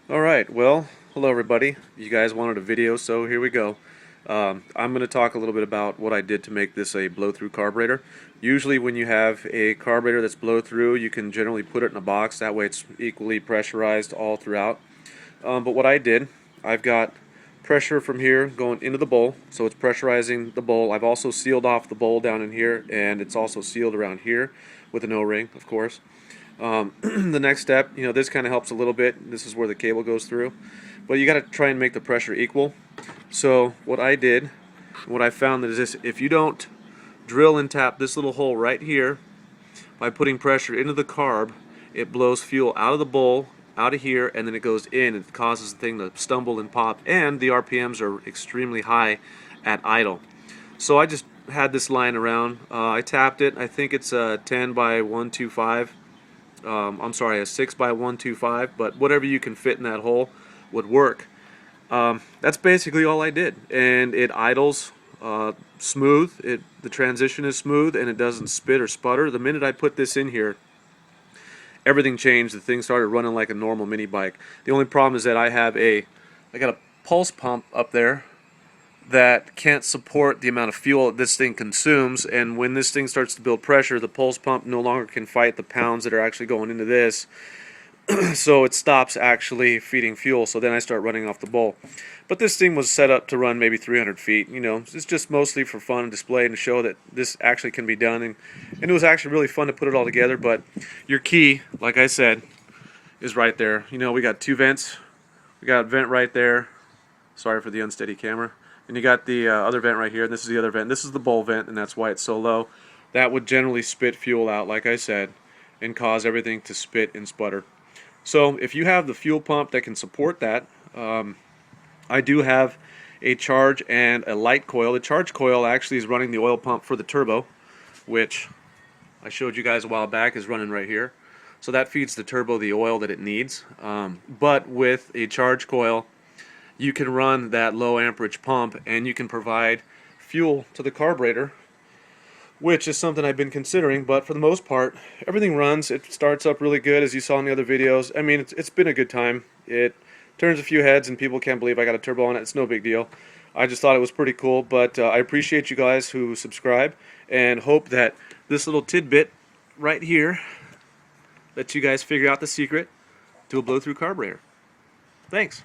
Alright, well, hello everybody. You guys wanted a video, so here we go. I'm going to talk a little bit about what I did to make this a blow-through carburetor. Usually when you have a carburetor that's blow-through, you can generally put it in a box, that way it's equally pressurized all throughout. But what I did, I've got pressure from here going into the bowl, so it's pressurizing the bowl. I've also sealed off the bowl down in here, and it's also sealed around here with an O-ring, of course. The next step, this kind of helps a little bit. This is where the cable goes through. But you got to try and make the pressure equal. So what I did, what I found is this: if you don't drill and tap this little hole right here by putting pressure into the carb, it blows fuel out of the bowl, out of here, and then it goes in. It causes the thing to stumble and pop, and the RPMs are extremely high at idle. So I just had this lying around. I tapped it. I think it's a 10 by 125. I'm sorry, a 6 by 125, but whatever you can fit in that hole would work. That's basically all I did, and it idles smooth. The transition is smooth, and it doesn't spit or sputter. The minute I put this in here, everything changed. The thing started running like a normal mini bike. The only problem is that I got a pulse pump up there that can't support the amount of fuel this thing consumes, and when this thing starts to build pressure, the pulse pump no longer can fight the pounds that are actually going into this. So it stops actually feeding fuel, so then I start running off the bowl. But this thing was set up to run maybe 300 feet. It's just mostly for fun and display and to show that this actually can be done, and it was actually really fun to put it all together. But your key, like I said, is right there. We got two vents. We got a vent right there. Sorry for the unsteady camera. And you got the other vent right here, and this is the other vent. This is the bowl vent, and that's why it's so low. That would generally spit fuel out, like I said, and cause everything to spit and sputter. So if you have the fuel pump that can support that, I do have a charge and a light coil. The charge coil actually is running the oil pump for the turbo, which I showed you guys a while back is running right here. So that feeds the turbo the oil that it needs. But with a charge coil, you can run that low amperage pump, and you can provide fuel to the carburetor, which is something I've been considering. But for the most part, everything runs. It starts up really good, as you saw in the other videos. I mean, it's been a good time. It turns a few heads, and people can't believe I got a turbo on it. It's no big deal. I just thought it was pretty cool. But I appreciate you guys who subscribe, and hope that this little tidbit right here lets you guys figure out the secret to a blow-through carburetor. Thanks.